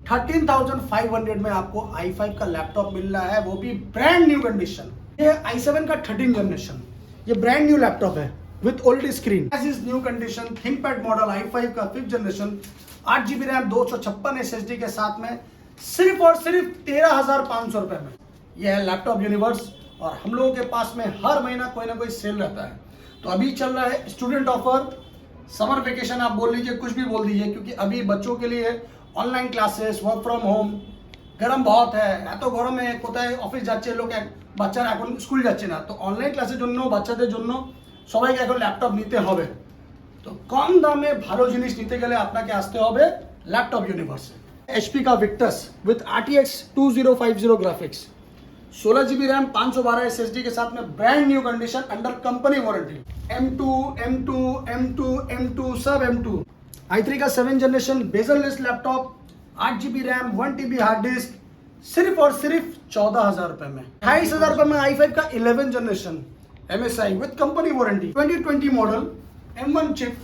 13,500 में आपको i5 का लैपटॉप मिल रहा है, वो भी ब्रांड न्यू कंडीशन। ये i7 का 13 जनरेशन, ये ब्रांड न्यू लैपटॉप है with old screen. As is new condition ThinkPad model i5 का 5th generation, 8GB RAM 256 SSD के साथ में सिर्फ और सिर्फ 13,500 रुपए में। यह है लैपटॉप यूनिवर्स और हम लोगों के पास में हर महीना कोई ना कोई सेल रहता है। तो अभी चल रहा है स्टूडेंट ऑफर, समर वेकेशन आप बोल लीजिए, कुछ भी बोल दीजिए, क्योंकि अभी बच्चों के लिए online classes, work from home, गरम बहुत है, এত গরমে কোথায় অফিস যাচ্ছে লোক, বাচ্চারা এখন স্কুল যাচ্ছে না, তো অনলাइन ক্লাসের জন্য বাচ্চাদের জন্য সবাইকে এখন ল্যাপটপ নিতে হবে। তো কম দামে ভালো জিনিস নিতে গেলে আপনাকে আসতে হবে ল্যাপটপ ইউনিভার্সে। HP का Victus with RTX 2050 graphics, 16GB RAM 512 SSD के साथ में brand new condition under company warranty. M2 सब M2। i3 का 7th generation bezel-less laptop, 8GB RAM 1TB hard disc, सिर्फ और सिर्फ 14,000 रुपए में। 28,000 रुपए में i5 का 11th generation MSI with company warranty, 2020 model M1 chip,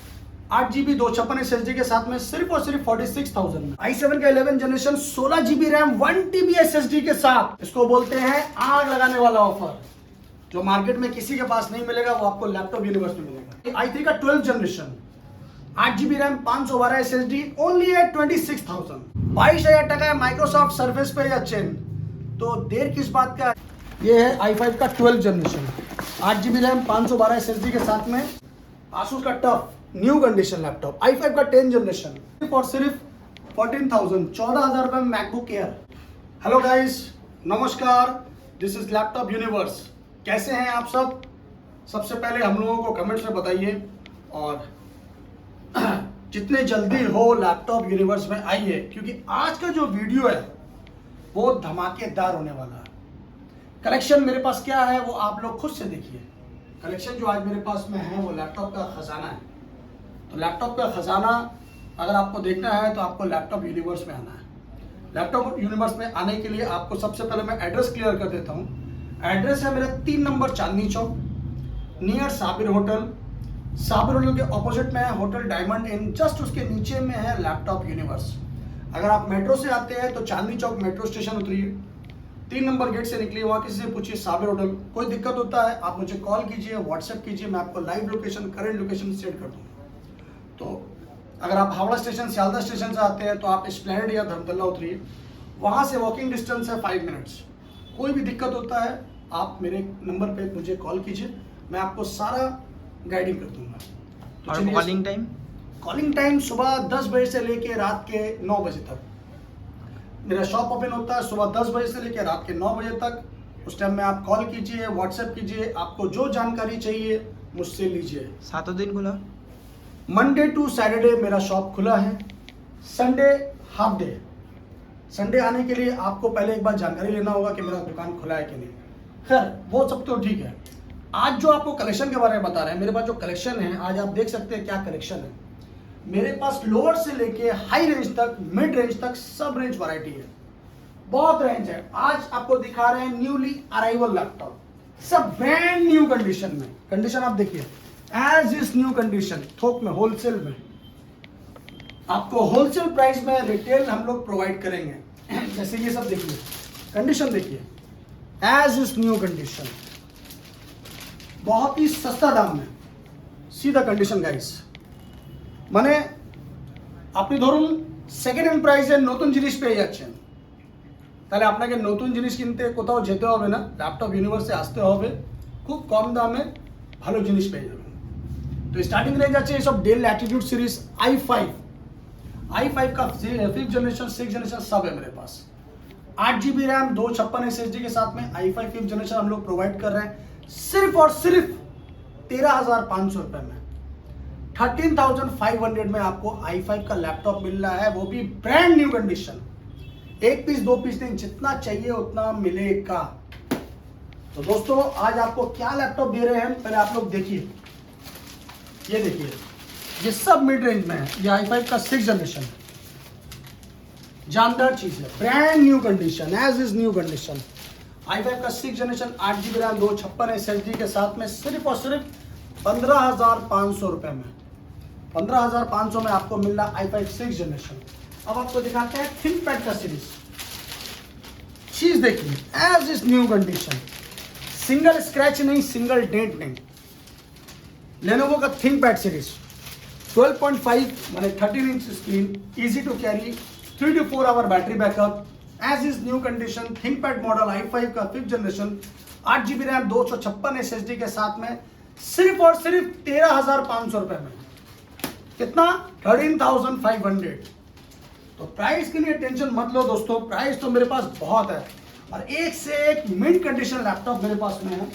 8GB 256 SSD के साथ में सिर्फ और सिर्फ 46,000 में। i7 का 11th generation 16GB RAM 1TB SSD के साथ, इसको बोलते हैं आग लगाने वाला ऑफर, जो मार्केट में किसी के पास नहीं मिलेगा, वो आपको लैपटॉप यूनिवर्स में मिलेगा। i3 का 12th generation, 8GB RAM 512 SSD only है 26,000। 22,000 टका है माइक्रोसॉफ्ट सर्फेस पे या चेन, तो देर किस बात का। ये है i5 का 12th generation, 8GB RAM 512 SSD के साथ में आसूस का tough new condition laptop. i5 का 10th जनरेशन सिर्फ और सिर्फ 14,000, 14,000 रुपए में मैकबुक एयर। हेलो गाइस, नमस्कार, दिस इज लैपटॉप यूनिवर्स। कैसे हैं आप सब? सबसे पहले हम लोगों को कमेंट्स में बताइए, और जितने जल्दी हो लैपटॉप यूनिवर्स में आइए, क्योंकि आज का जो वीडियो है वो धमाकेदार होने वाला है। कलेक्शन मेरे पास क्या है वो आप लोग खुद से देखिए। कलेक्शन जो आज मेरे पास में है वो लैपटॉप का खजाना है। तो लैपटॉप का खजाना अगर आपको देखना है तो आपको लैपटॉप यूनिवर्स में आना है। लैपटॉप यूनिवर्स में आने के लिए आपको सबसे पहले मैं एड्रेस क्लियर कर देता हूँ। एड्रेस है मेरा 3 number Chandni Chowk, near Sabir hotel. Sabir hotel के ऑपोजिट में है होटल डायमंड इन, जस्ट उसके नीचे में है लैपटॉप यूनिवर्स। अगर आप मेट्रो से आते हैं तो Chandni Chowk metro station उतरिए, 3 number gate से निकलिए, वहाँ किसी से पूछिए साबिर होटल। कोई दिक्कत होता है आप मुझे कॉल कीजिए, व्हाट्सएप कीजिए, मैं आपको live location, current location send कर दूँगा। तो अगर आप हावड़ा स्टेशन, सियालदह स्टेशन से आते हैं तो आप एस्प्लेनेड या धर्मतला उतरिए, वहाँ से वॉकिंग डिस्टेंस है 5 मिनट्स। कोई भी दिक्कत होता है आप मेरे नंबर पे मुझे कॉल कीजिए, मैं आपको सारा गाइडिंग कर दूंगा। तो और कॉलिंग टाइम? कॉलिंग टाइम सुबह 10 बजे से लेके रात के 9 बजे तक मेरा शॉप ओपन होता है। सुबह 10 बजे से लेकर रात के 9 बजे तक, उस टाइम में आप कॉल कीजिए, व्हाट्सएप कीजिए, आपको जो जानकारी चाहिए मुझसे लीजिए। 7 दिन खुला? मंडे टू सैटरडे मेरा शॉप खुला है, संडे हाफ डे। संडे आने के लिए आपको पहले एक बार जानकारी लेना होगा कि मेरा दुकान खुला है कि नहीं। खैर वो सब तो ठीक है। आज जो आपको कलेक्शन के बारे में बता रहे हैं, मेरे पास जो कलेक्शन है आज आप देख सकते हैं क्या कलेक्शन है। मेरे पास लोअर से लेके हाई रेंज तक, मिड रेंज तक सब रेंज वैरायटी है, बहुत रेंज है। आज आपको दिखा रहे हैं न्यूली अराइवल लैपटॉप, सब ब्रांड न्यू कंडीशन में। कंडीशन आप देखिए, एज इज न्यू कंडीशन, थोक में, होलसेल में। आपको होलसेल प्राइस में रिटेल हम लोग प्रोवाइड करेंगे। जैसे ये सब देखिए, कंडीशन देखिए, एज इज न्यू कंडीशन, बहुत ही सस्ता दाम में, सीधा कंडीशन गाइस। মানে আপনি ধরুন সেকেন্ড হ্যান্ড প্রাইসে নতুন জিনিস পেয়ে যাচ্ছেন, তাহলে আপনাকে নতুন জিনিস কিনতে কোথাও যেতে হবে না, ল্যাপটপ ইউনিভার্সে আসতে হবে, খুব কম দামে ভালো জিনিস পেয়ে যাবেন। তো স্টার্টিং रेंज আছে ये सब डेल लैटिट्यूड सीरीज i5 का 5th जनरेशन, 6th जनरेशन सब है मेरे पास। 8GB रैम 256 SSD के साथ में i5 5th जनरेशन हम लोग प्रोवाइड कर रहे हैं सिर्फ और सिर्फ 13,500 रुपए में। 13,500 में आपको i5 का लैपटॉप मिल रहा है, वो भी brand new condition. 1 piece 2 piece नहीं, जितना चाहिए उतना मिलेगा। तो दोस्तों आज आपको क्या लैपटॉप दे रहे हैं पहले आप लोग देखिए। ये देखिए, ये सब मिड रेंज में है। ये i5 का 6th जनरेशन, जानदार चीज है, brand new condition, as is new condition. i5 का 6th generation, 8GB RAM 256 SSD के साथ में सिर्फ और सिर्फ 15,500 रुपए में। 15,500 में आपको मिल रहा i5 6th जनरेशन। अब आपको दिखाते हैं थिंकपैड का सीरीज। चीज देखिए, as is new condition, single scratch नहीं, सिंगल डेंट नहीं। लेनोवो का थिंकपैड सीरीज 12.5 माने 13 inch screen, easy to carry, 3 to 4 hour battery backup, as is new condition, ThinkPad model i5 का 5th generation, 8GB RAM, 256 SSD के साथ में सिर्फ और सिर्फ 13,500 रुपए में। कितना? 13,500। तो प्राइस के लिए टेंशन मत लो दोस्तों, प्राइस तो मेरे पास बहुत है और एक से एक मिड कंडीशन लैपटॉप मेरे पास में है।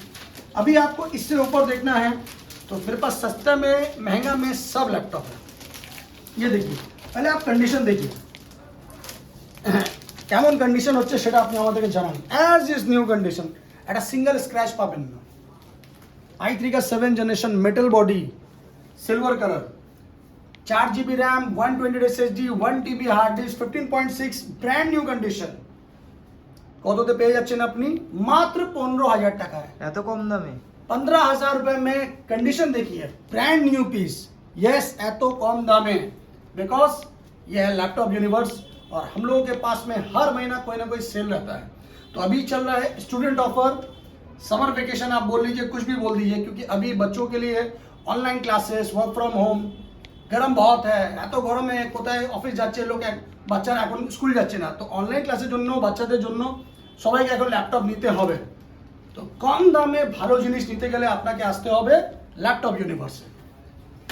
अभी आपको इससे ऊपर देखना है तो मेरे पास सस्ते में महंगा में सब लैपटॉप है। ये देखिए, पहले आप कंडीशन देखिए কেমন কন্ডিশন হচ্ছে সেটা আপনি আমাদেরকে জানান। এজ ইজ নিউ কন্ডিশন, একটা সিঙ্গেল স্ক্র্যাচ পাবেন না। i3 का 7th generation, metal body, silver colour, 4GB RAM, 128 SSD, 1TB hard disc, 15.6, brand new condition. কততে পেয়ে যাচ্ছেন আপনি? মাত্র 15,000 টাকায়। এত কম দামে 15,000 रुपए में। कंडीशन देखिए, ब्रांड न्यू पीस। यस, एतो कम दाम है बिकॉज यह है लैपटॉप यूनिवर्स और हम लोगों के पास में हर महीना कोई ना कोई सेल रहता है। तो अभी चल रहा है स्टूडेंट ऑफर, समर वेकेशन आप बोल लीजिए, कुछ भी बोल दीजिए, क्योंकि अभी बच्चों के लिए online classes, work from home, गरम बहुत है, এত গরমে কোথায় অফিস যাচ্ছে লোক, বাচ্চারা এখন স্কুল যাচ্ছে না, তো অনলাइन ক্লাসের জন্য বাচ্চাদের জন্য সবাইকে এখন ল্যাপটপ নিতে হবে। তো কম দামে ভালো জিনিস নিতে গেলে আপনাকে আসতে হবে ল্যাপটপ ইউনিভার্সে।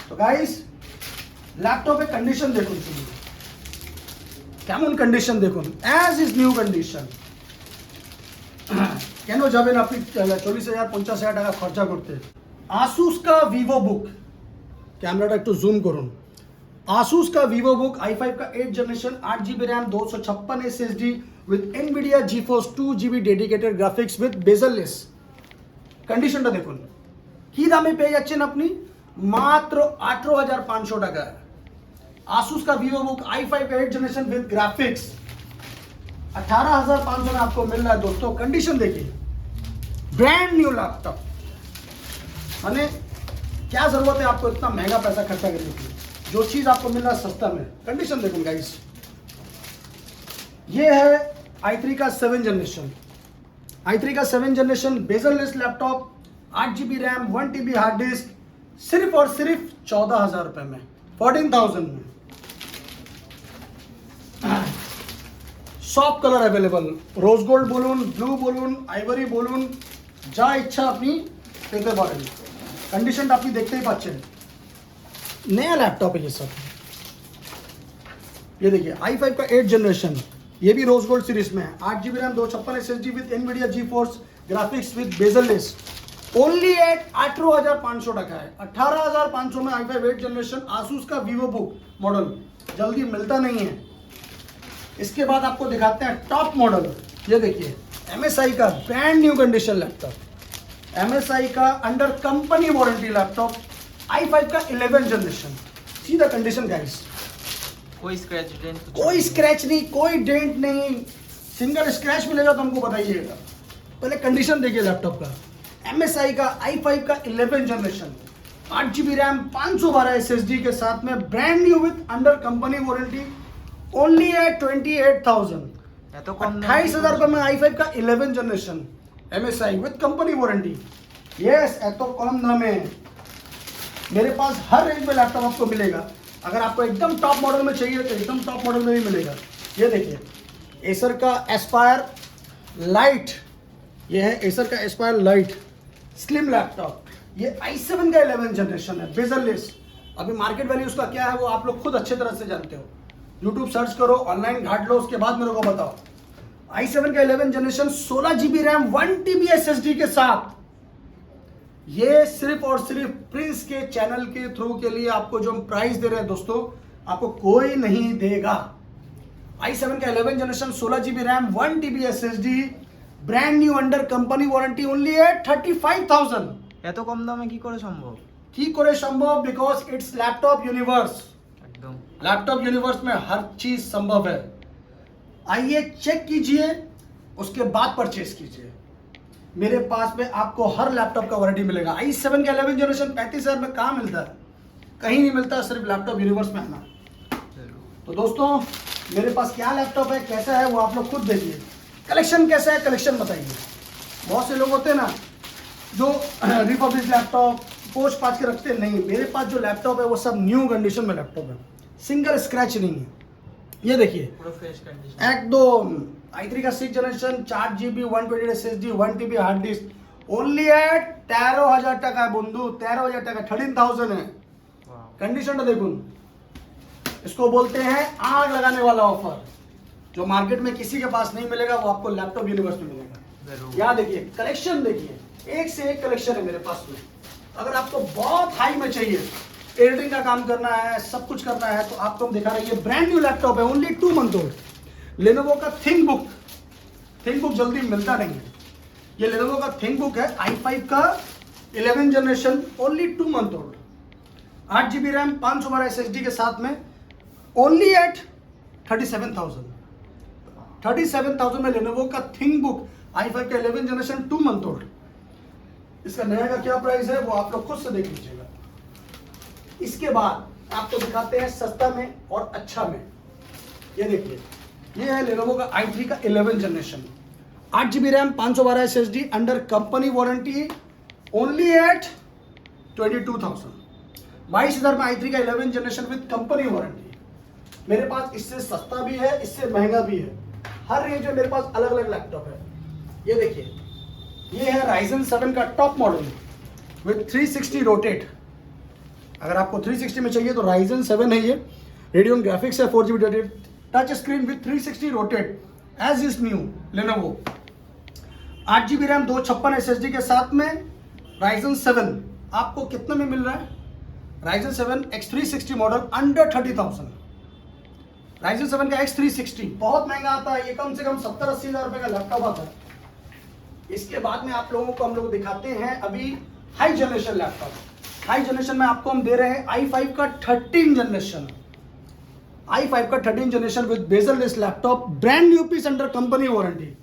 তো গাইস, ল্যাপটপের কন্ডিশন দেখুন, শুধু কেমন কন্ডিশন দেখুন, অ্যাজ ইজ নিউ কন্ডিশন। কেন যাবেন আপনি 40,000 50,000 টাকা খরচা করতে? আসুস का वीवो बुक, कैमराটা একটু জুম করুন। आसूस का वीवो बुक i5 का 8th generation, 8GB RAM, 256 SSD with NVIDIA GeForce 2GB dedicated graphics with bezel-less। कंडीशनটা দেখুন, কি দামে পেয়ে যাচ্ছেন আপনি? মাত্র 18,500 টাকা। आसूस का वीवो बुक i5 का 8th जनरेशन विद ग्राफिक्स 18,500 में आपको मिल रहा है दोस्तों। कंडीशन देखिए, ब्रांड न्यू लैपटॉप, माने क्या जरूरत है आपको इतना महंगा पैसा खर्चा करने की, जो चीज आपको मिल रहा है सस्ता में। कंडीशन देखो गाइस, ये है i3 का 7th जनरेशन, i3 का 7th generation, bezel-less laptop, 8GB RAM, 1TB hard disc, सिर्फ और सिर्फ 14,000 रुपए में, 14,000 में। সব কালার অ্যাভেলেবল, রোজ গোল্ড বলুন, ব্লু বলুন, আইভরি বলুন, যা ইচ্ছা আপনি পেতে পারেন। कंडीशन আপনি দেখতেই পাচ্ছেন, नया लैपटॉप है ये सब। ये देखिए i5 का 8th जनरेशन, ये भी रोज गोल्ड सीरीज में है, 8GB RAM, 256 SSD with NVIDIA GeForce graphics with bezelless, only at 18,500 টাকা है। 18,500 में i5 8th जनरेशन आसूस का वीवो बुक मॉडल जल्दी मिलता नहीं है। इसके बाद आपको दिखाते हैं टॉप मॉडल। ये देखिए, MSI का brand new condition laptop, MSI का under company warranty laptop, i5 का 11th जनरेशन। सीधा कंडीशन गाइस, कोई स्क्रैच डेंट, कोई स्क्रैच नहीं, कोई डेंट नहीं, सिंगल स्क्रैच मिलेगा तो हमको बताइएगा। पहले कंडीशन देखिए लैपटॉप का, MSI का i5 का 11th generation, 8GB RAM, 512 SSD के साथ में, brand new with under company warranty, only at 28,000। এত কম 28,000 रुपये में i5 का 11th generation MSI with company warranty. Yes, एतो कम दाम है। मेरे पास हर रेंज में लैपटॉप आपको मिलेगा। अगर आपको एकदम टॉप मॉडल में चाहिए तो एकदम टॉप मॉडल में भी मिलेगा। ये देखिए, एसर का एस्पायर लाइट, ये है एसर का एस्पायर लाइट स्लिम लैपटॉप, ये i7 का 11th जनरेशन है, बेजल-लेस। अभी मार्केट वैल्यू उसका क्या है वो आप लोग खुद अच्छे तरह से जानते हो, यूट्यूब सर्च करो, ऑनलाइन घाट लो, उसके बाद मेरे को बताओ। i7 का 11th generation, 16GB RAM, 1TB SSD के साथ। ये सिर्फ और सिर्फ प्रिंस के चैनल के थ्रू के लिए आपको जो हम प्राइस दे रहे हैं दोस्तों, आपको कोई नहीं देगा। i7 का 11th generation, 16GB RAM, 1TB SSD, brand new under company warranty, only at 35,000। এত কম দামে কি করে সম্ভব? কি করে সম্ভব? Because it's laptop universe. একদম लैपटॉप यूनिवर्स में हर चीज संभव है। आइए चेक कीजिए, उसके बाद परचेज कीजिए। मेरे पास में आपको हर लैपटॉप का वारंटी मिलेगा। i7 का 11th जनरेशन 35,000 में कहाँ मिलता है? कहीं नहीं मिलता, सिर्फ लैपटॉप यूनिवर्स में आना। तो दोस्तों, मेरे पास क्या लैपटॉप है, कैसा है, वो आप लोग खुद देखिए। कलेक्शन कैसा है, कलेक्शन बताइए। बहुत से लोग होते हैं ना जो रिफर्बिश लैपटॉप पोस्ट पाच के रखते हैं, नहीं, मेरे पास जो लैपटॉप है वो सब न्यू कंडीशन में लैपटॉप है, सिंगल स्क्रैच नहीं है। ये देखिए पूरा फ्रेश कंडीशन। एकदम i3 का 6 generation 4GB 128 SSD 1TB hard disk only at 13,000 টাকা বন্ধু, 13,000 টাকা, 13,000 है। कंडीशन देखो, इसको बोलते हैं आग लगाने वाला ऑफर, जो मार्केट में किसी के पास नहीं मिलेगा, वो आपको लैपटॉप यूनिवर्स में मिलेगा। यहाँ देखिए कलेक्शन, देखिए एक से एक कलेक्शन है मेरे पास में। अगर आपको बहुत हाई में चाहिए, एडिटिंग का काम करना है, सब कुछ करना है, तो आपको हम दिखा रहे हैं, ये ब्रांड न्यू लैपटॉप है, ओनली 2 मंथ ओल्ड। लेनोवो का थिंक बुक जल्दी मिलता नहीं है। ये लेनोवो का थिंक बुक है, i5 का 11 generation, only 2 month old, 8GB RAM 512 SSD के साथ में, ओनली एट 37,000 में लेनोवो का थिंक बुक i5 का 11 जनरेशन 2 मंथ ओल्ड। इसका नया का क्या प्राइस है वो आप लोग खुद से देख लीजिएगा। इसके बाद आपको दिखाते हैं सस्ता में और अच्छा में। ये देखिए, ये है लेनोवो का i3 का 11 generation, 8GB RAM 512 SSD under company warranty, only at 22,000। 22,000 में i3 का 11 जनरेशन विद कंपनी वारंटी। मेरे पास इससे सस्ता भी है, इससे महंगा भी है, हर रेंज में मेरे पास अलग अलग लैपटॉप है। ये देखिए, ये है Ryzen 7 का टॉप मॉडल विद 360 रोटेट। अगर आपको 360 में चाहिए तो Ryzen 7 है ये, रेडियन ग्राफिक्स है, 4GB rotate, touch screen with 360 rotate as is new Lenovo. 8GB RAM 256 SSD के साथ में Ryzen 7 आपको कितने में मिल रहा है? Ryzen 7 X360 model under 30,000। Ryzen 7 का X360 बहुत महंगा आता है, ये कम से कम 70-80 हज़ार रुपए का लैपटॉप आता है। इसके बाद में आप लोगों को हम लोग दिखाते हैं अभी high generation laptop. High generation में आपको हम दे रहे हैं i5 का 13 जनरेशन, i5 का 13 generation with bezel less laptop, brand new piece under company warranty.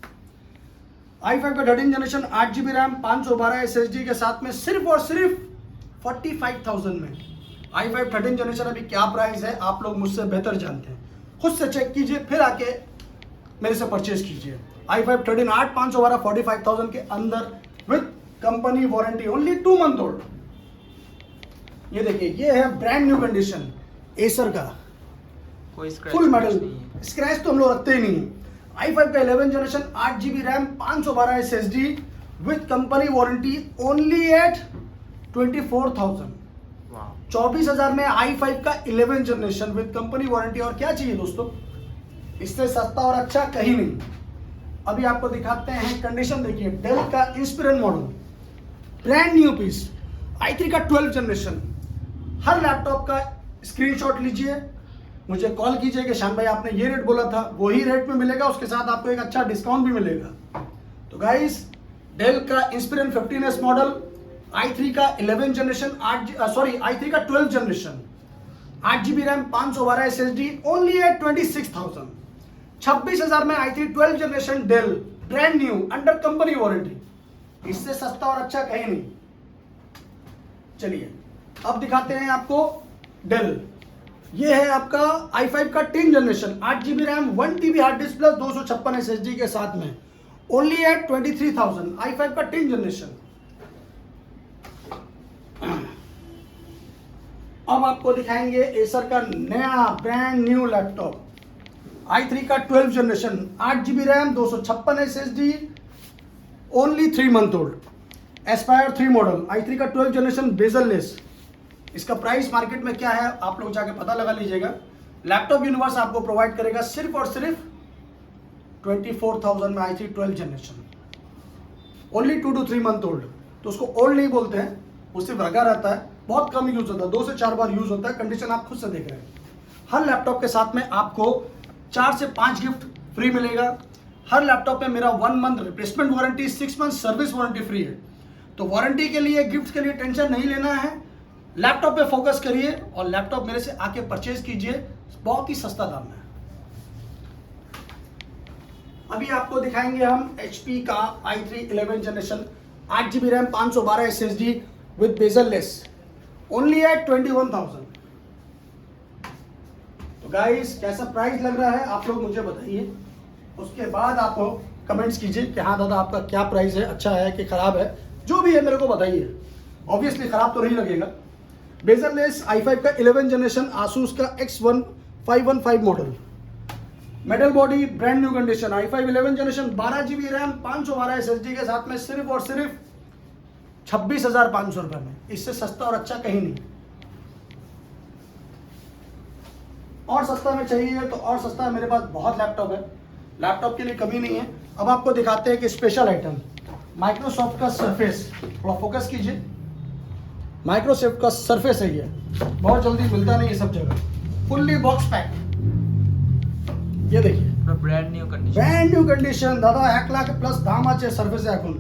i5 का 13 जनरेशन 8GB रैम 512 SSD के साथ में सिर्फ और सिर्फ 45,000 में। i5 13 जनरेशन अभी क्या प्राइस है आप लोग मुझसे बेहतर जानते हैं, खुद से चेक कीजिए, फिर आके मेरे से परचेज कीजिए। i5 13 8 512 45,000 के अंदर with company warranty, only 2 month old. ये देखिए, ये है ब्रांड न्यू कंडीशन एसर का, कोई स्क्रैच फुल मेटल, नहीं है। स्क्रैच तो हम लोग रखते ही नहीं है। i5 का 11 generation 8GB RAM 512 SSD with company warranty, only at 24,000। 24,000 में i5 का 11 जनरेशन विद कंपनी वारंटी, और क्या चाहिए दोस्तों, इससे सस्ता और अच्छा कहीं नहीं। अभी आपको दिखाते हैं कंडीशन, देखिए डेल का Inspiron model, brand new piece, i3 का 12 जनरेशन। हर लैपटॉप का स्क्रीनशॉट लीजिए, मुझे कॉल कीजिए कि श्याम भाई आपने ये रेट बोला था, वही रेट में मिलेगा, उसके साथ आपको एक अच्छा डिस्काउंट भी मिलेगा। तो गाइस, डेल का इंस्पिरन 15S मॉडल, i3 का 11 जनरेशन, i3 का 12 generation, 8GB RAM 512 SSD, only at 26,000। 26,000 में i3 12 generation Dell, brand new under company warranty, इससे सस्ता और अच्छा कहीं नहीं। चलिए अब दिखाते हैं आपको डेल। ये है आपका i5 का 10 generation, 8GB RAM 1TB hard disc plus 256 SSD के साथ में, ओनली एट 23,000। i5 का 10 जनरेशन। अब आपको दिखाएंगे एसर का नया ब्रांड न्यू लैपटॉप, i3 का 12 generation, 8GB RAM 256 SSD, only 3 month old, Aspire 3 model, i3 का 12 जनरेशन बेजल लेस। इसका प्राइस मार्केट में क्या है आप लोग जाके पता लगा लीजिएगा। लैपटॉप यूनिवर्स आपको प्रोवाइड करेगा सिर्फ और सिर्फ 24,000 में i3 12 generation, only 2 to 3 month old. तो उसको ओल्ड नहीं बोलते हैं, वो सिर्फ रखा रहता है, बहुत कम यूज होता है, 2 से 4 बार यूज होता है। कंडीशन आप खुद से देख रहे हैं। हर लैपटॉप के साथ में आपको 4 से 5 गिफ्ट फ्री मिलेगा। हर लैपटॉप में मेरा 1 month replacement warranty, 6 month service warranty free है। तो वारंटी के लिए, गिफ्ट के लिए टेंशन नहीं लेना है, लैपटॉप पे फोकस करिए और लैपटॉप मेरे से आके परचेज कीजिए, बहुत ही सस्ता दाम है। अभी आपको दिखाएंगे हम HP का i3 11 generation, 8GB RAM 512 SSD with bezel less, only at 21,000। तो गाइस कैसा प्राइस लग रहा है आप लोग मुझे बताइए, उसके बाद आप कमेंट्स कीजिए कि हाँ दादा आपका क्या प्राइस है, अच्छा है कि खराब है, जो भी है मेरे को बताइए। ऑब्वियसली खराब तो नहीं लगेगा। बेजरलेस i5 का 11 जनरेशन आसूस का X1515 model, metal body, brand new condition, i5 11 generation, 12 GB RAM, 512 SSD के साथ में सिर्फ और सिर्फ 26,500 रुपए में। इससे सस्ता और अच्छा कहीं नहीं। और सस्ता में चाहिए तो और सस्ता, मेरे पास बहुत लैपटॉप है, लैपटॉप के लिए कमी नहीं है। अब आपको दिखाते हैं कि स्पेशल आइटम माइक्रोसॉफ्ट का सरफेस, थोड़ा फोकस कीजिए। माइक्रोसॉफ्ट का सरफेस है ये, बहुत जल्दी मिलता नहीं है सब जगह, फुल्ली बॉक्स पैक। ये देखिए brand new condition, brand new condition दादा, 1 लाख प्लस दाम আছে सरफेस এখন।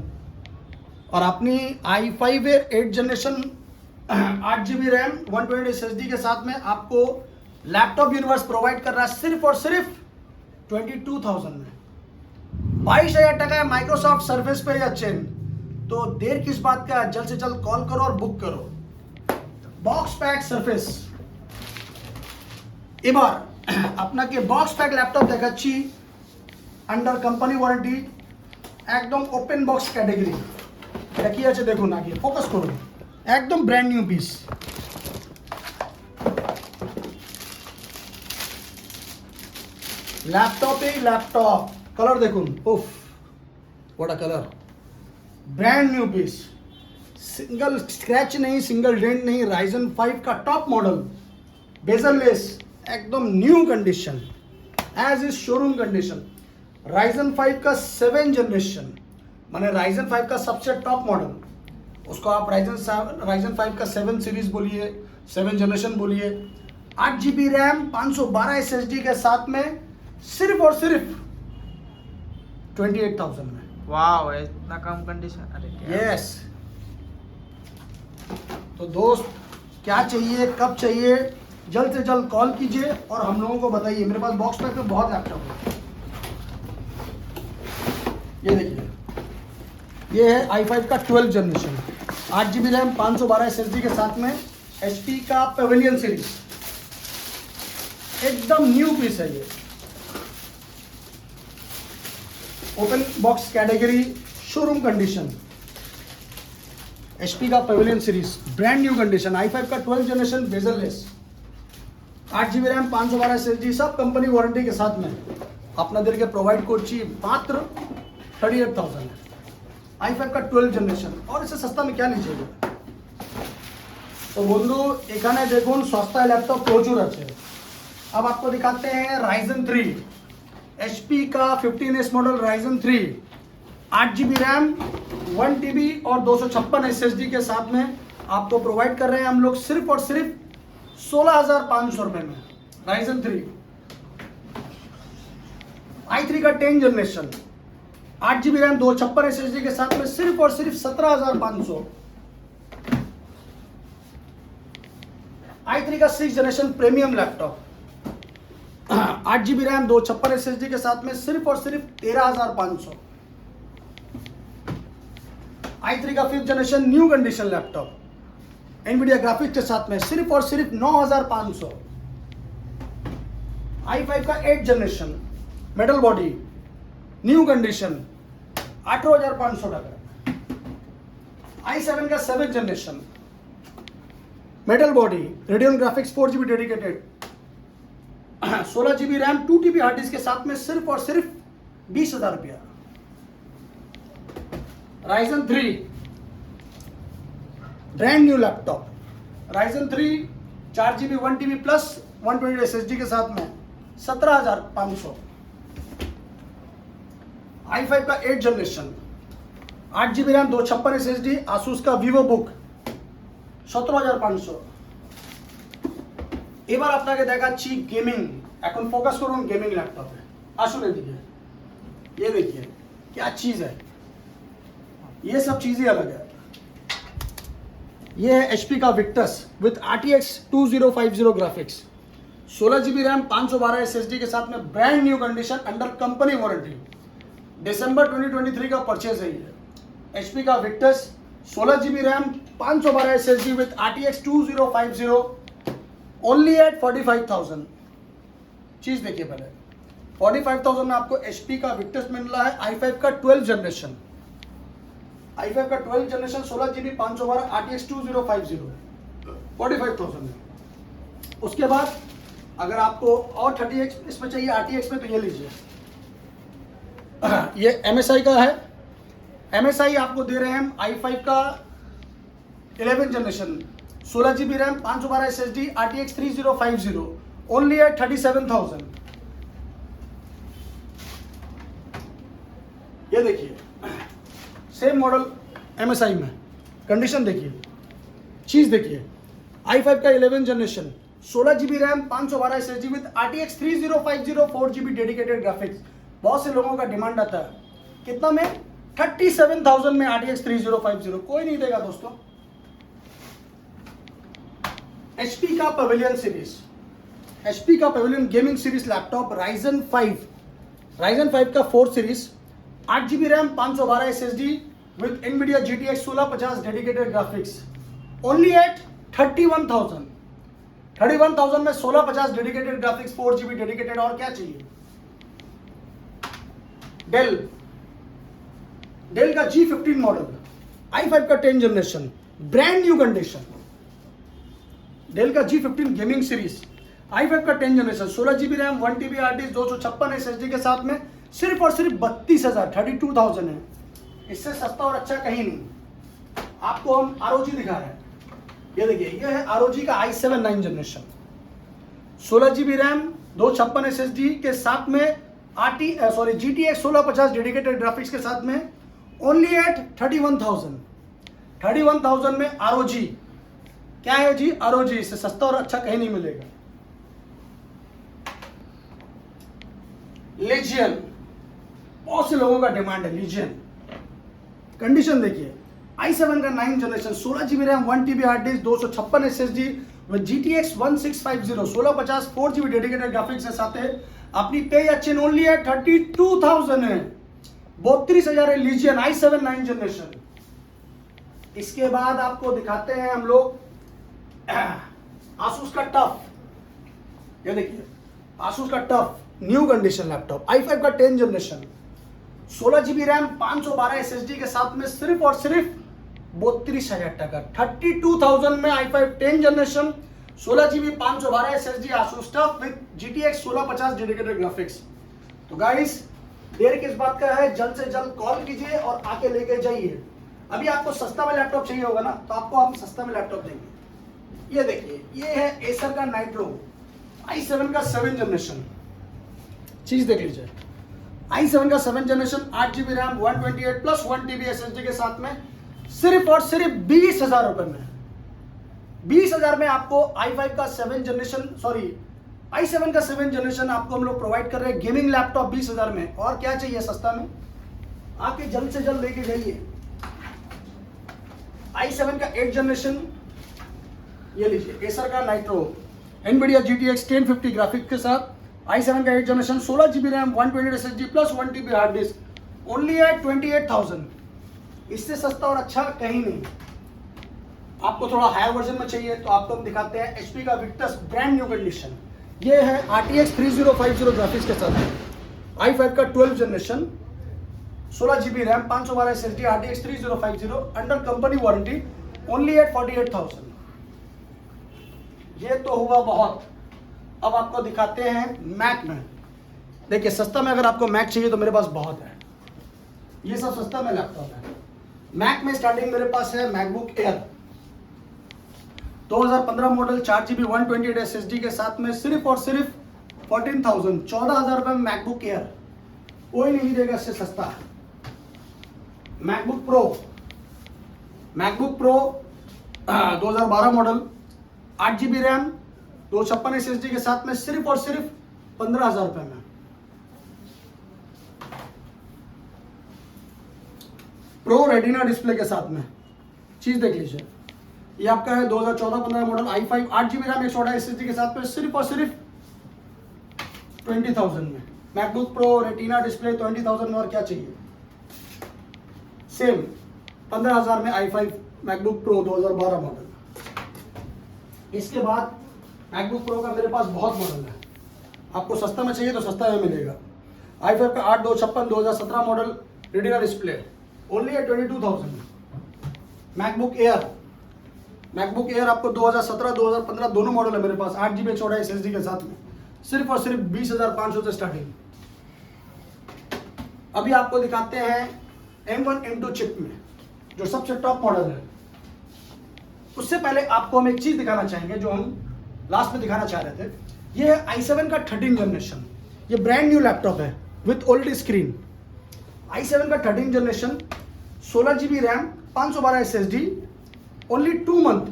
और अपनी i5 8 generation 8 GB RAM 128 SSD के साथ में आपको लैपटॉप यूनिवर्स प्रोवाइड कर रहा है सिर्फ और सिर्फ 22,000 में। 22,000 टका है माइक्रोसॉफ्ट सरफेस पे या चेन। तो देर किस बात का, जल्द से जल्द कॉल करो और बुक करो। बॉक्स पैक सरफेस এবার আপনাকে বক্স প্যাক ল্যাপটপ দেখাচ্ছি আন্ডার কোম্পানি ওয়ারেন্টি, একদম ওপেন বক্স ক্যাটাগরি। এটা কি আছে দেখুন, আগে ফোকাস করুন, একদম ব্র্যান্ড নিউ পিস। ল্যাপটপেই ল্যাপটপ, কালার দেখুন, উফ what a colour, brand new piece, single scratch नहीं, सिंगल डेंट नहीं, राइजन 5 का टॉप मॉडल, बेजरलेस, एकदम new condition, as is showroom condition. Ryzen 5 का 7 जनरेशन, माने राइजन 5 का सबसे टॉप मॉडल, उसको आप राइजन 5 का 7 सीरीज बोलिए, 7 जनरेशन बोलिए। 8 GB रैम 512 SSD के साथ में सिर्फ और सिर्फ 28,000 में। वाओ इतना कम कंडीशन, अरे क्या यस। तो दोस्त क्या चाहिए, कब चाहिए, जल्द से जल्द कॉल कीजिए और हम लोगों को बताइए। मेरे पास बॉक्स पैक में बहुत लैपटॉप है। ये देखिए, ये है i5 का 12 जनरेशन 8 GB रैम 512 SSD के साथ में HP का पेविलियन सीरीज, एकदम न्यू पीस है ये। Open box category, showroom condition, HP का Pavilion series, brand new condition, i5 का 12 generation bezel-less, 8 GB RAM 512 SSD, सब कंपनी वारंटी के साथ में আপনাদেরকে প্রোভাইড করছি মাত্র 38,000 i5 का 12 जनरेशन। और इससे सस्ता में क्या लीजिएगा। तो বন্ধু এখানে দেখুন সস্তায় ল্যাপটপ প্রচুর আছে। अब आपको दिखाते हैं राइजन 3, HP का 15S model Ryzen 3, 8 GB RAM 1 TB और 256 SSD के साथ में आपको प्रोवाइड कर रहे हैं हम लोग सिर्फ और सिर्फ 16,500 रुपए में। राइजन 3 i3 का 10 जनरेशन 8 GB रैम 256 SSD के साथ में सिर्फ और सिर्फ 17,500। i3 का 6 generation premium laptop 8 GB RAM 256 SSD के साथ में सिर्फ और सिर्फ 13,500। i3 का 5th generation new condition laptop Nvidia graphics के साथ में सिर्फ और सिर्फ 9,500। i5 का 8 generation metal body new condition 18,500 टका। i7 का 7th generation metal body Radeon graphics 4 GB dedicated 16 GB RAM 2 TB hard disk के साथ में सिर्फ और सिर्फ 20,000 रुपया। Ryzen 3 brand new laptop Ryzen 3 4 GB 1 TB plus 128 SSD के साथ में 17,500। i5 का 8 generation 8 GB RAM 256 SSD Asus का वीवो बुक 17,500। এবার আপনাকে দেখাচ্ছি গেমিং, এখন ফোকাস করুন গেমিং ল্যাপটপে। আসুন এদিকে, ये देखिए क्या चीज़ है, ये सब चीज़ें अलग है। ये है HP का Victus with RTX 2050 graphics 16 GB RAM 512 SSD के साथ में brand new condition under company warranty. दिसंबर 2023 का परचेज है ये। HP का Victus 16 GB RAM 512 SSD with RTX 2050 only at 45,000। चीज देखिए पहले 45,000 में आपको HP का विक्टस मिल रहा है i5 का 12 जनरेशन, i5 का 12 जनरेशन 16GB 512 RTX 2050 45,000 में। उसके बाद अगर आपको और 30x इसमें चाहिए RTX में तो ये लीजिए, ये MSI का है। MSI आपको दे रहे हैं हम i5 का 11 generation 16GB RAM 512 SSD RTX 3050 only at 37,000। ये देखिए सेम मॉडल MSI में, कंडीशन देखिए, चीज देखिए, i5 का 11 generation 16GB RAM 512 SSD with RTX 3050 4GB dedicated graphics. बहुत से लोगों का डिमांड आता है कितना में, 37,000 में RTX 3050, कोई नहीं देगा दोस्तों। HP का पवेलियन सीरीज, HP का pavilion gaming series laptop Ryzen 5 का 4 series 8GB RAM 512 SSD with NVIDIA GTX 1650 dedicated graphics only at 31,000 में 1650 डेडिकेटेड ग्राफिक्स 4GB डेडिकेटेड। और क्या चाहिए। डेल का G15 मॉडल i5 का 10 generation brand new condition, Dell का G15 gaming series i5 का 10 generation 16GB RAM 1TB hard disk 256 SSD के साथ में सिर्फ और सिर्फ 32,000 32,000 है। इससे सस्ता और अच्छा कहीं नहीं। आपको हम ROG दिखा रहे हैं, ये देखिए, ये है ROG का i7 9 generation 16GB RAM 256 SSD के साथ में GTX 1650 डेडिकेटेड ग्राफिक्स के साथ में ओनली एट 31,000 में ROG। क्या है जी, ROG, इससे सस्ता और अच्छा कहीं नहीं मिलेगा। लीजियन, बहुत से लोगों का डिमांड है लीजियन। कंडीशन देखिए, i7 का 9 generation 16GB RAM 1TB hard disk 256 SSD with GTX 1650 1650 4GB dedicated graphics के साथ है। अपनी पे अच्छे ओनली है 32,000 है, 32,000 है लीजियन i7 9 जनरेशन। इसके बाद आपको दिखाते हैं हम लोग Asus का टफ, ये देखिए Asus का tough new condition laptop i5 का 10 जनरेशन 16GB रैम 512 SSD के साथ में सिर्फ और सिर्फ 32,000 टका 32,000 में i5 10 generation 16GB 512 SSD Asus tough with GTX 1650 dedicated graphics. तो गाइस देर किस बात का है, जल्द से जल्द कॉल कीजिए और आके लेके जाइए। अभी आपको सस्ता में लैपटॉप चाहिए होगा ना, तो आपको हम सस्ता में लैपटॉप देंगे। ये देखिए, ये है एसर का नाइट्रो i7 का 7 जनरेशन, चीज देख लीजिए, i7 का 7 generation 8GB RAM 128 plus 1TB SSD के साथ में सिर्फ और सिर्फ 20,000 रुपए में। 20,000 में आपको i5 का 7 जनरेशन i7 का 7 जनरेशन आपको हम लोग प्रोवाइड कर रहे हैं गेमिंग लैपटॉप 20,000 में। और क्या चाहिए सस्ता में, आके जल्द से जल्द लेके जाइए। i7 का 8 जनरेशन, ये लीजिए एसर का नाइट्रो NVIDIA GTX 1050 ग्राफिक्स के साथ i7 का 8 generation 16GB RAM 128 SSD plus 1TB hard disk only at 28,000। इससे सस्ता और अच्छा कहीं नहीं। आपको थोड़ा हायर वर्जन में चाहिए तो आपको हम दिखाते हैं HP का विक्टस ब्रांड न्यू कंडीशन। ये है RTX 3050 ग्राफिक्स के साथ i5 का 12 generation 16GB RAM 512 SSD RTX 3050 under company warranty only at 48,000। ये तो हुआ बहुत। अब आपको दिखाते हैं मैक में। देखिए सस्ता में अगर आपको मैक चाहिए तो मेरे पास बहुत है, ये सब सस्ता में लैपटॉप है। मैक में स्टार्टिंग मेरे पास है MacBook air 2015 model 4GB 128 SSD के साथ में सिर्फ और सिर्फ 14,000 रुपए में मैकबुक एयर, कोई नहीं देगा इससे सस्ता। MacBook pro 2012 model 8GB RAM 256 SSD के साथ में सिर्फ और सिर्फ 15,000 रुपए में। प्रो रेटिना डिस्प्ले के साथ में, चीज देख लीजिए, ये आपका है 2014-15 model i5 8GB RAM 128 SSD के साथ में सिर्फ और सिर्फ 20,000 में। मैकबुक प्रो रेटिना डिस्प्ले 20,000 में, और क्या चाहिए। सेम 15,000 में i5 मैकबुक प्रो 2012 मॉडल। इसके बाद मैकबुक प्रो का मेरे पास बहुत मॉडल है, आपको सस्ता में चाहिए तो सस्ता में मिलेगा। i5 का 8256 2017 model retina display only at 22,000। MacBook Air आपको 2017 2015 दोनों मॉडल है मेरे पास, 8GB चौड़ा SSD के साथ में, सिर्फ और सिर्फ 20,500 से स्टार्टिंग। अभी आपको दिखाते हैं M1 M2 चिप में जो सबसे टॉप मॉडल है। उससे पहले आपको हम एक चीज दिखाना चाहेंगे जो हम लास्ट में दिखाना चाह रहे थे। ये है i7 का 13 जनरेशन। ये ब्रांड न्यू लैपटॉप है विथ OLED स्क्रीन। i7 का 13 generation, 16GB RAM, 512 SSD, only 2 month,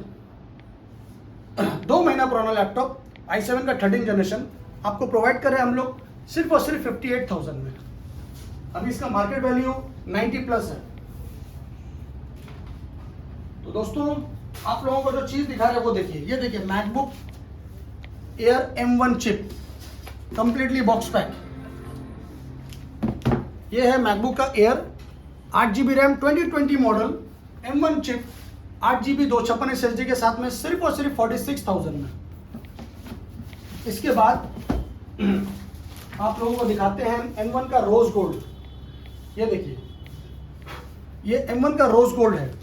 2 महीना पुराना लैपटॉप i7 का 13 जनरेशन आपको प्रोवाइड कर रहे हैं हम लोग सिर्फ और सिर्फ 58,000 में। अभी इसका मार्केट वैल्यू 90 प्लस है। तो दोस्तों आप लोगों को जो चीज दिखा रहे हैं वो देखिए, ये देखिए MacBook air M1 chip completely box pack. ये है मैकबुक का air 8GB RAM 2020 model M1 chip 8GB 256 SSD के साथ में सिर्फ और सिर्फ 46,000 में। इसके बाद आप लोगों को दिखाते हैं M1 का रोज गोल्ड। ये देखिए, ये M1 का रोज गोल्ड है।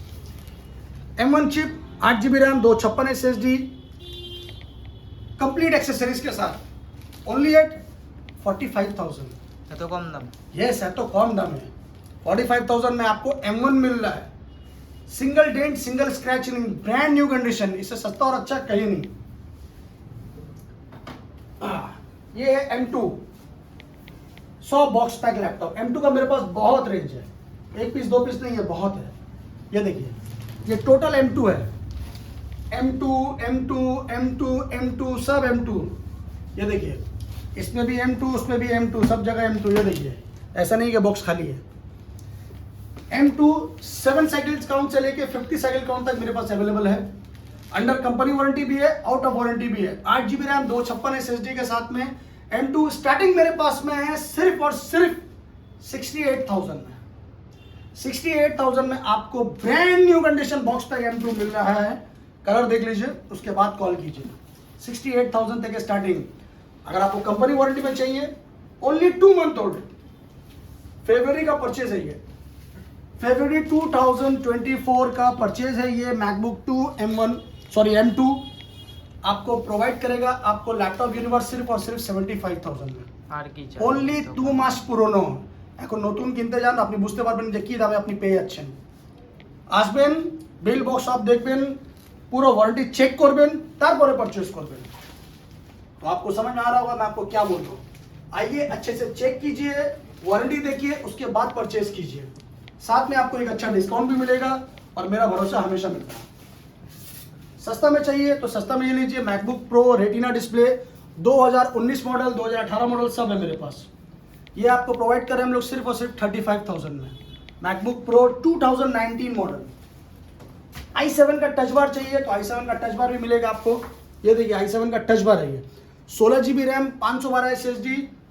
M1 chip 8GB RAM 256 SSD complete accessories के साथ ओनली एट 45,000। है तो कम दाम। यस, है तो कम दाम है। 45,000 में आपको M1 मिल रहा है, सिंगल डेंट सिंगल स्क्रैच नहीं, ब्रांड न्यू कंडीशन। इससे सस्ता और अच्छा कहीं नहीं। ये है M2 100 box pack laptop. M2 का मेरे पास बहुत रेंज है, एक पीस 2 पीस नहीं है, बहुत है। ये देखिए, ये टोटल M2 है। M2 सब M2। ये देखिए, इसमें भी M2 उसमें भी M2, सब जगह M2। ये देखिए, ऐसा नहीं कि बॉक्स खाली है। M2 7 साइकिल्स काउंट से लेके 50 साइकिल काउंट तक मेरे पास अवेलेबल है। अंडर कंपनी वारंटी भी है, आउट ऑफ वारंटी भी है। 8GB रैम 256 SSD के साथ में M2 स्टार्टिंग मेरे पास में है सिर्फ और सिर्फ 68,000 में। 68,000 में आपको brand new condition box pack M2 मिल रहा है। कलर देख लीजिए, उसके बाद कॉल कीजिए। 68,000 तक स्टार्टिंग। अगर आपको कंपनी वारंटी में चाहिए, ओनली 2 मंथ ओल्ड, फरवरी का परचेज है। ये फरवरी 2024 का परचेज है। ये मैकबुक M2 आपको प्रोवाइड करेगा आपको लैपटॉप यूनिवर्स सिर्फ और सिर्फ 75,000 में। আর কি চাই? অনলি 2 মাস পুরনো। এখন নতুন কিনতে যান, আপনি বুঝতে পারবেন যে কি দামে আপনি পেয়ে যাচ্ছেন। আসবেন, বিল বক্স সব দেখবেন, পুরো ওয়ারেন্টি চেক করবেন, তারপরে পারচেজ করবেন। तो आपको समझ में आ रहा होगा मैं आपको क्या बोल रहा हूँ। आइए, अच्छे से चेक कीजिए, वारंटी देखिए, उसके बाद परचेज कीजिए। साथ में आपको एक अच्छा डिस्काउंट भी मिलेगा और मेरा भरोसा हमेशा मिलता है। सस्ता में चाहिए तो सस्ता में ये लीजिए। MacBook pro retina display 2019 model 2018 model सब है मेरे पास। ये आपको प्रोवाइड कर रहे हैं हम लोग सिर्फ और सिर्फ 35,000 में। MacBook pro 2019 model. i7 का टच बार चाहिए तो i7 का टच बार भी मिलेगा आपको। ये देखिए, i7 का टच बार है। ये 16GB रैम 512 SSD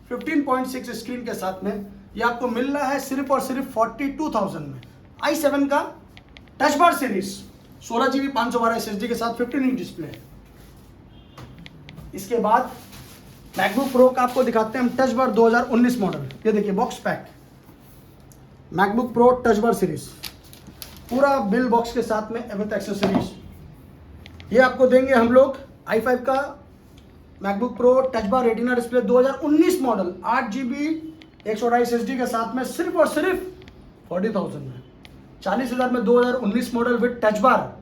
15.6 स्क्रीन के साथ में ये आपको मिल रहा है सिर्फ और सिर्फ 42,000 में। i7 का touch bar series 16GB 512 SSD के साथ 15 इंच डिस्प्ले है। इसके बाद मैकबुक प्रो का आपको दिखाते हैं हम टच बार 2019 मॉडल। ये देखिए, box pack MacBook pro touch bar series, पूरा बिल बॉक्स के साथ में विद एक्सेसरीज। ये आपको देंगे हम लोग i5 का MacBook pro touch bar retina display 2019 model 8GB 128 SSD के साथ में सिर्फ और सिर्फ 40,000 में। 40,000 में 2019 मॉडल विद टच बार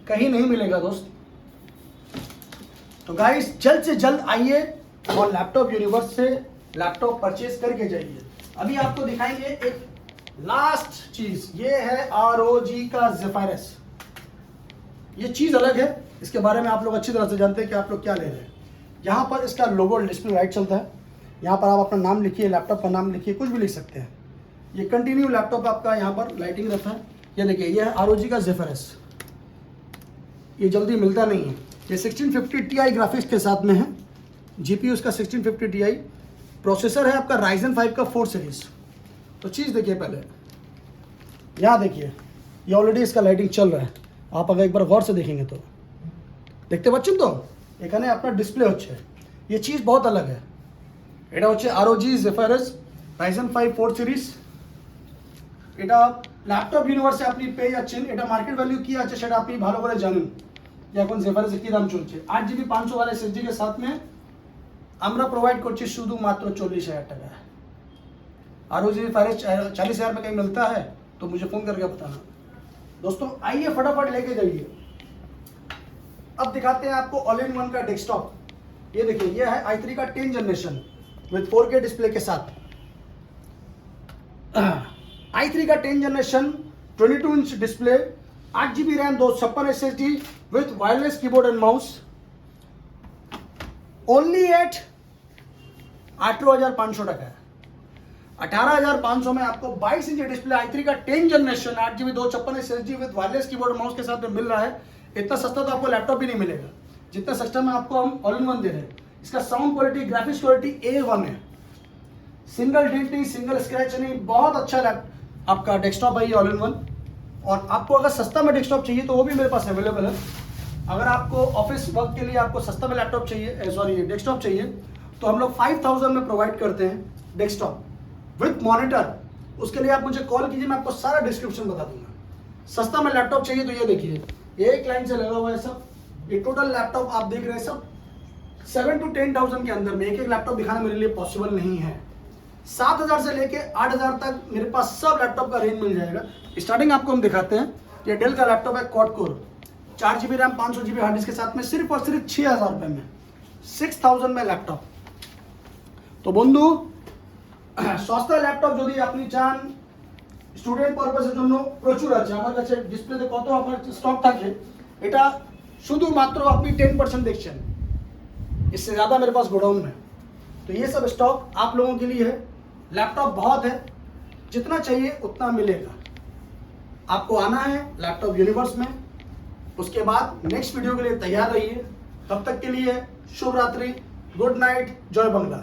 कहीं नहीं मिलेगा दोस्त। तो गाइस, जल्द से जल्द आइए और लैपटॉप यूनिवर्स से लैपटॉप परचेज करके जाइए। अभी आपको दिखाएंगे एक लास्ट चीज। ये है ROG का Zephyrus। ये चीज अलग है, इसके बारे में आप लोग अच्छी तरह से जानते हैं कि आप लोग क्या ले रहे हैं। यहाँ पर इसका लोगो डिस्प्ले लाइट चलता है। यहाँ पर आप अपना नाम लिखिए, लैपटॉप का नाम लिखिए, कुछ भी लिख सकते हैं। ये कंटिन्यू लैपटॉप आपका यहाँ पर लाइटिंग रहता है। ये देखिए, ये है ROG का Zephyrus। ये जल्दी मिलता नहीं है। ये 1650 Ti ग्राफिक्स के साथ में है। GPU उसका 1650 Ti, प्रोसेसर है आपका Ryzen 5 का 4 सीरीज। तो चीज़ देखिए, पहले यहाँ देखिए, ये ऑलरेडी इसका लाइटिंग चल रहा है। आप अगर एक बार गौर से देखेंगे तो देखते बच्चन तो এখানে আপনার ডিসপ্লে হচ্ছে। ये चीज़ बहुत अलग है। এটা হচ্ছে ROG Zephyrus Ryzen 5 4 সিরিজ। এটা ল্যাপটপ ইউনিভার্সে আপনি পেয়ে যাচ্ছেন। এটা মার্কেট ভ্যালু কি আছে সেটা আপনি ভালো করে জানেন যে এখন জেফারেসের কি দাম চলছে। 8GB 500 वाले SSD के साथ में আমরা प्रोवाइड করছি শুধুমাত্র 40,000 টাকা। ROG Zephyrus 40,000 में कहीं मिलता है तो मुझे फ़ोन करके बताना। दोस्तों आइए फटाफट लेके जाइए। अब दिखाते हैं आपको ऑल इन वन का डेस्कटॉप। ये देखिए, ये है i3 का 10 जनरेशन विद 4K डिस्प्ले के साथ। i3 का 10 generation 22 inch display, 8GB RAM, 256 SSD with wireless keyboard and mouse, only at 18,500 টাকা। 18,500 में आपको 22 इंच डिस्प्ले, i3 का 10 generation, 8GB 256 SSD with wireless keyboard mouse के साथ में मिल रहा है। इतना सस्ता तो आपको लैपटॉप भी नहीं मिलेगा जितना सस्ता में आपको हम ऑल इन वन दे रहे हैं। इसका sound quality, graphics quality A1 है, सिंगल डेंट नहीं, सिंगल स्क्रैच नहीं, बहुत अच्छा आपका डेस्कटॉप है ये ऑल इन वन। और आपको अगर सस्ता में डेस्कटॉप चाहिए तो वो भी मेरे पास अवेलेबल है। अगर आपको ऑफिस वर्क के लिए आपको सस्ता में लैपटॉप चाहिए, सॉरी डेस्कटॉप चाहिए, तो हम लोग 5,000 में प्रोवाइड करते हैं डेस्कटॉप विथ मॉनिटर। उसके लिए आप मुझे कॉल कीजिए, मैं आपको सारा डिस्क्रिप्शन बता दूंगा। सस्ता में लैपटॉप चाहिए तो ये देखिए, एक लाइन से लगा हुआ है सब। ये टोटल लैपटॉप आप देख रहे हैं सब 7 to 10,000 के अंदर में। एक एक लैपटॉप दिखाना मेरे लिए पॉसिबल नहीं है। 7,000 से लेके 8,000 तक मेरे पास सब लैपटॉप का रेंज मिल जाएगा। स्टार्टिंग आपको हम दिखाते हैं। ये डेल का लैपटॉप है, quad core, 4GB RAM, 500GB hard disk के साथ में, सिर्फ और सिर्फ 6,000 रुपये में, 6,000 में लैपटॉप। तो बंधु সস্তা ল্যাপটপ যদি আপনি চান স্টুডেন্ট পারপাসের জন্য প্রচুর আছে আমার কাছে। ডিসপ্লেতে কত আপনার স্টক থাকে এটা শুধুমাত্র আপনি 10% देखছেন, इससे ज़्यादा मेरे पास गोडाउन में। तो ये सब स्टॉक आप लोगों के लिए है। लैपटॉप बहुत है, जितना चाहिए उतना मिलेगा। आपको आना है लैपटॉप यूनिवर्स में। उसके बाद नेक्स्ट वीडियो के लिए तैयार रहिए। तब तक के लिए शुभ रात्रि, गुड नाइट, जय बंगला।